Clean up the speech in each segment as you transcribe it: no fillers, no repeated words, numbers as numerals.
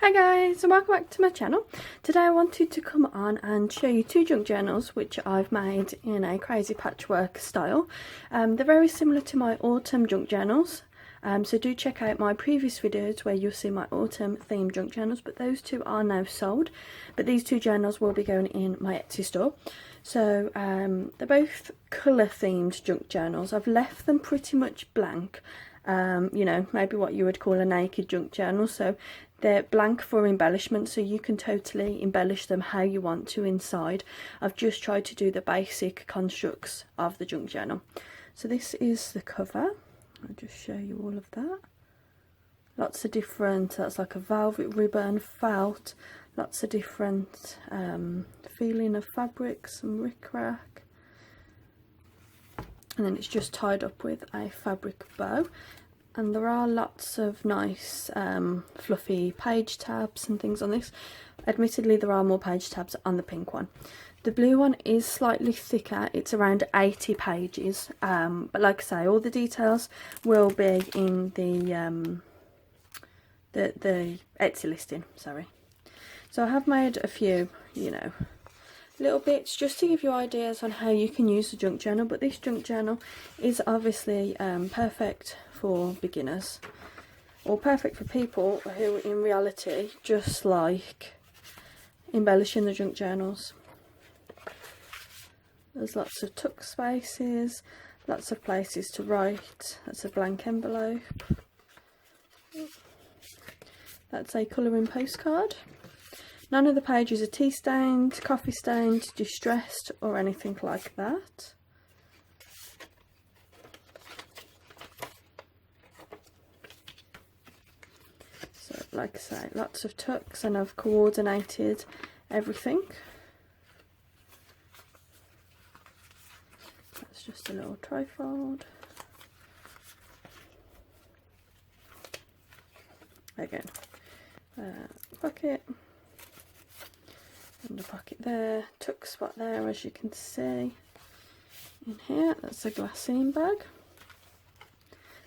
Hi guys, and welcome back to my channel. Today I wanted to come on and show you two junk journals which I've made in a crazy patchwork style. They're very similar to my autumn junk journals, so do check out my previous videos where you'll see my autumn themed junk journals, but those two are now sold. But these two journals will be going in my Etsy store. So they're both colour themed junk journals. I've left them pretty much blank. You know, maybe what you would call a naked junk journal, so they're blank for embellishment, so you can totally embellish them how you want to inside. I've just tried to do the basic constructs of the junk journal. So this is the cover. I'll just show you all of that. Lots of different, that's like a velvet ribbon, felt, lots of different feeling of fabrics, some rickrack. And then it's just tied up with a fabric bow, and there are lots of nice fluffy page tabs and things on this. Admittedly, there are more page tabs on the pink one. The blue one is slightly thicker, it's around 80 pages, but like I say, all the details will be in the Etsy listing, sorry. So I have made a few, you know, little bits just to give you ideas on how you can use the junk journal, but this junk journal is obviously perfect for beginners, or perfect for people who in reality just like embellishing the junk journals. There's lots of tuck spaces, lots of places to write. That's a blank envelope. That's a colouring postcard. None of the pages are tea stained, coffee stained, distressed or anything like that. So like I say, lots of tucks, and I've coordinated everything. That's just a little trifold. Again, pocket. And a pocket there, tuck spot there, as you can see. In here, that's a glassine bag.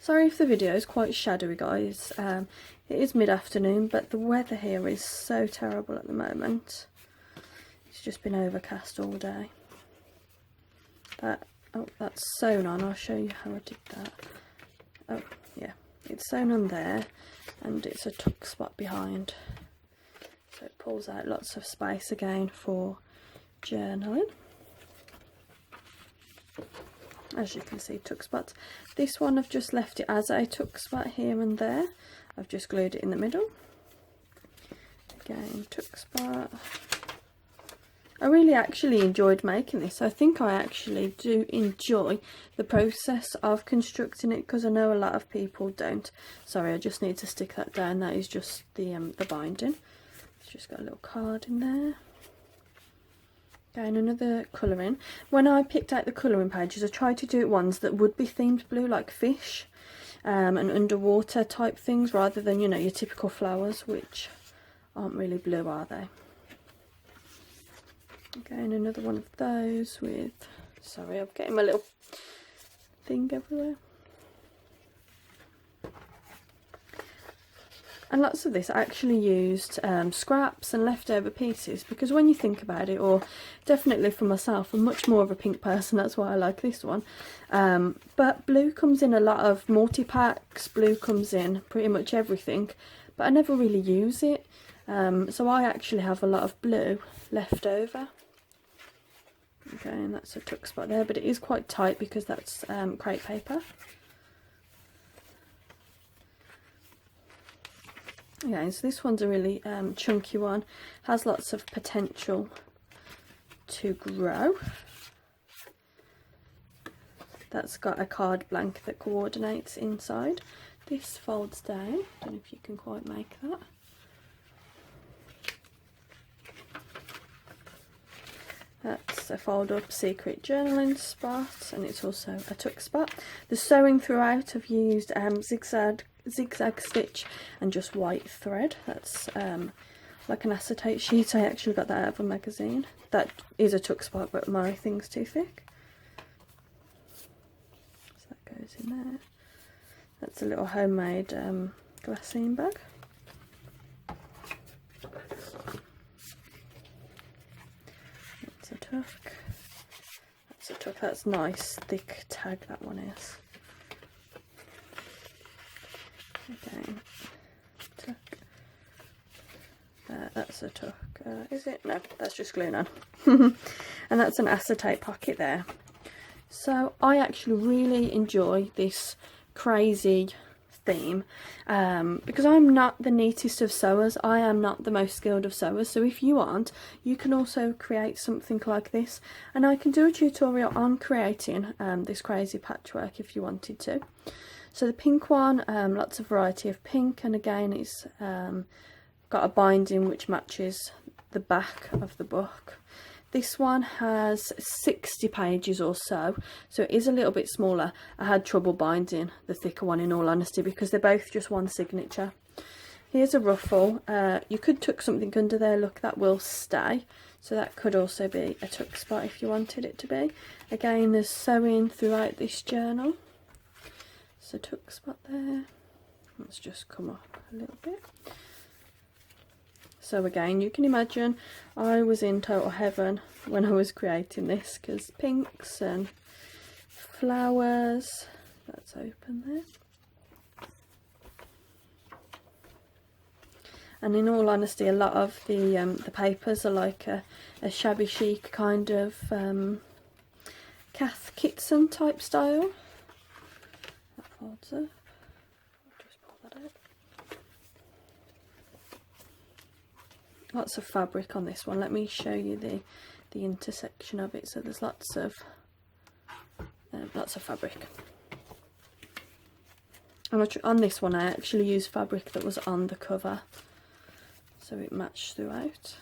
Sorry if the video is quite shadowy, guys. It is mid-afternoon, but the weather here is so terrible at the moment. It's just been overcast all day. Oh, that's sewn on. I'll show you how I did that. Oh, yeah, it's sewn on there, and it's a tuck spot behind. So it pulls out lots of space again for journaling. As you can see, tuck spots. This one I've just left it as a tuck spot here and there. I've just glued it in the middle. Again, tuck spot. I really actually enjoyed making this. I think I actually do enjoy the process of constructing it, because I know a lot of people don't. Sorry, I just need to stick that down. That is just the binding. It's just got a little card in there. Again, another colouring. When I picked out the colouring pages, I tried to do ones that would be themed blue, like fish and underwater type things, rather than, you know, your typical flowers, which aren't really blue, are they? Again, another one of those with, sorry, I'm getting my little thing everywhere. And lots of this I actually used scraps and leftover pieces, because when you think about it, or definitely for myself, I'm much more of a pink person, that's why I like this one. But blue comes in a lot of multi-packs, blue comes in pretty much everything, but I never really use it. So I actually have a lot of blue left over. Okay, and that's a tuck spot there, but it is quite tight because that's crepe paper. Okay, so this one's a really chunky one, has lots of potential to grow. That's got a card blank that coordinates inside. This folds down, I don't know if you can quite make that. That's a fold up secret journaling spot, and it's also a tuck spot. The sewing throughout, I've used zigzag stitch and just white thread. That's like an acetate sheet. I actually got that out of a magazine. That is a tuck spot, but my thing's too thick, so that goes in there. That's a little homemade glassine bag. tuck. That's a tuck. That's nice, thick tag that one is. Again, tuck. That's a tuck. Is it? No, that's just gluing on. And that's an acetate pocket there. So I actually really enjoy this crazy theme because I'm not the neatest of sewers. I am not the most skilled of sewers, so if you aren't, you can also create something like this, and I can do a tutorial on creating this crazy patchwork if you wanted to. So the pink one, lots of variety of pink, and again it's got a binding which matches the back of the book. This one has 60 pages or so, so it is a little bit smaller. I had trouble binding the thicker one in all honesty because they're both just one signature. Here's a ruffle. You could tuck something under there, look, that will stay. So that could also be a tuck spot if you wanted it to be. Again, there's sewing throughout this journal. So tuck spot there. Let's just come up a little bit. So again, you can imagine I was in total heaven when I was creating this, because pinks and flowers. That's open there. And in all honesty, a lot of the papers are like a shabby chic kind of Cath Kidston type style. That folds up. I'll just pull that out. Lots of fabric on this one. Let me show you the intersection of it. So there's lots of fabric. And on this one I actually used fabric that was on the cover, so it matched throughout.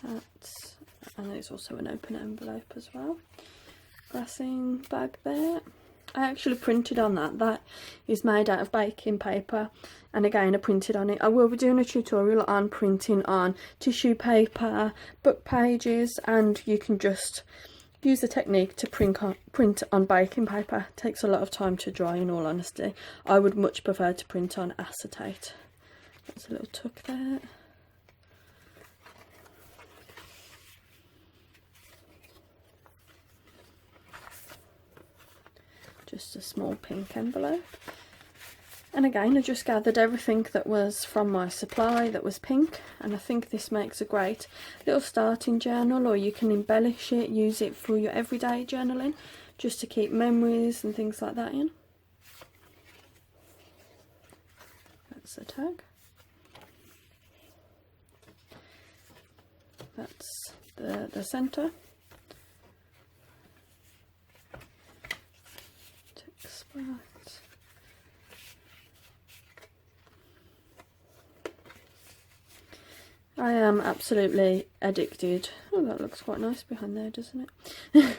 And there's also an open envelope as well. Glassine bag there. I actually printed on that. That is made out of baking paper, and again I printed on it. I will be doing a tutorial on printing on tissue paper, book pages, and you can just use the technique to print on baking paper. It takes a lot of time to dry, in all honesty. I would much prefer to print on acetate. That's a little tuck there. Just a small pink envelope, and again I just gathered everything that was from my supply that was pink, and I think this makes a great little starting journal, or you can embellish it, use it for your everyday journaling, just to keep memories and things like that in. That's the tag. That's the centre. I am absolutely addicted. Oh, that looks quite nice behind there, doesn't it?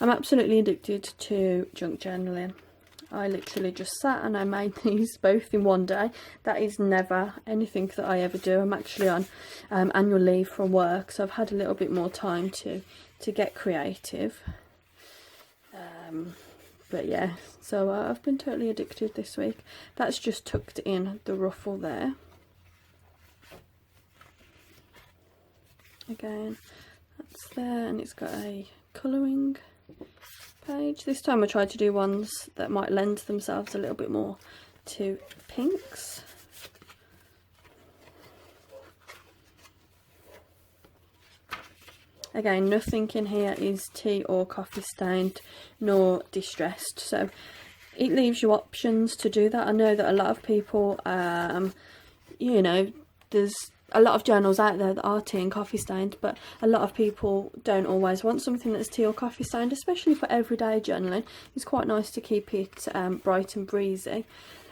I'm absolutely addicted to junk journaling. I literally just sat and I made these both in one day. That is never anything that I ever do. I'm actually on annual leave from work, so I've had a little bit more time to get creative. But yeah, so I've been totally addicted this week. That's just tucked in the ruffle there. Again, that's there, and it's got a colouring page. This time I tried to do ones that might lend themselves a little bit more to pinks. Again, nothing in here is tea or coffee stained nor distressed, so it leaves you options to do that. I know that a lot of people, you know, there's a lot of journals out there that are tea and coffee stained, but a lot of people don't always want something that's tea or coffee stained, especially for everyday journaling. It's quite nice to keep it bright and breezy.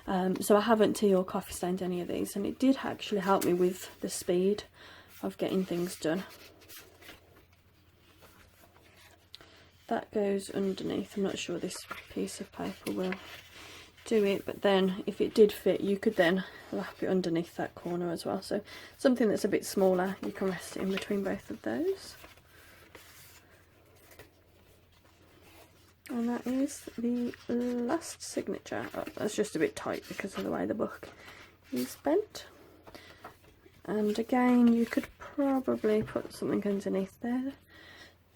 So I haven't tea or coffee stained any of these, and it did actually help me with the speed of getting things done. That goes underneath. I'm not sure this piece of paper will do it, but then if it did fit, you could then wrap it underneath that corner as well. So something that's a bit smaller, you can rest it in between both of those. And that is the last signature. Oh, that's just a bit tight because of the way the book is bent. And again, you could probably put something underneath there.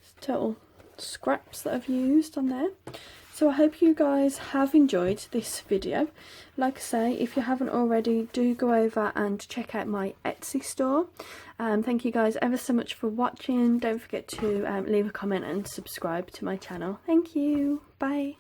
Just total scraps that I've used on there. So I hope you guys have enjoyed this video. Like I say, if you haven't already, do go over and check out my Etsy store. Thank you guys ever so much for watching. Don't forget to leave a comment and subscribe to my channel. Thank you. Bye.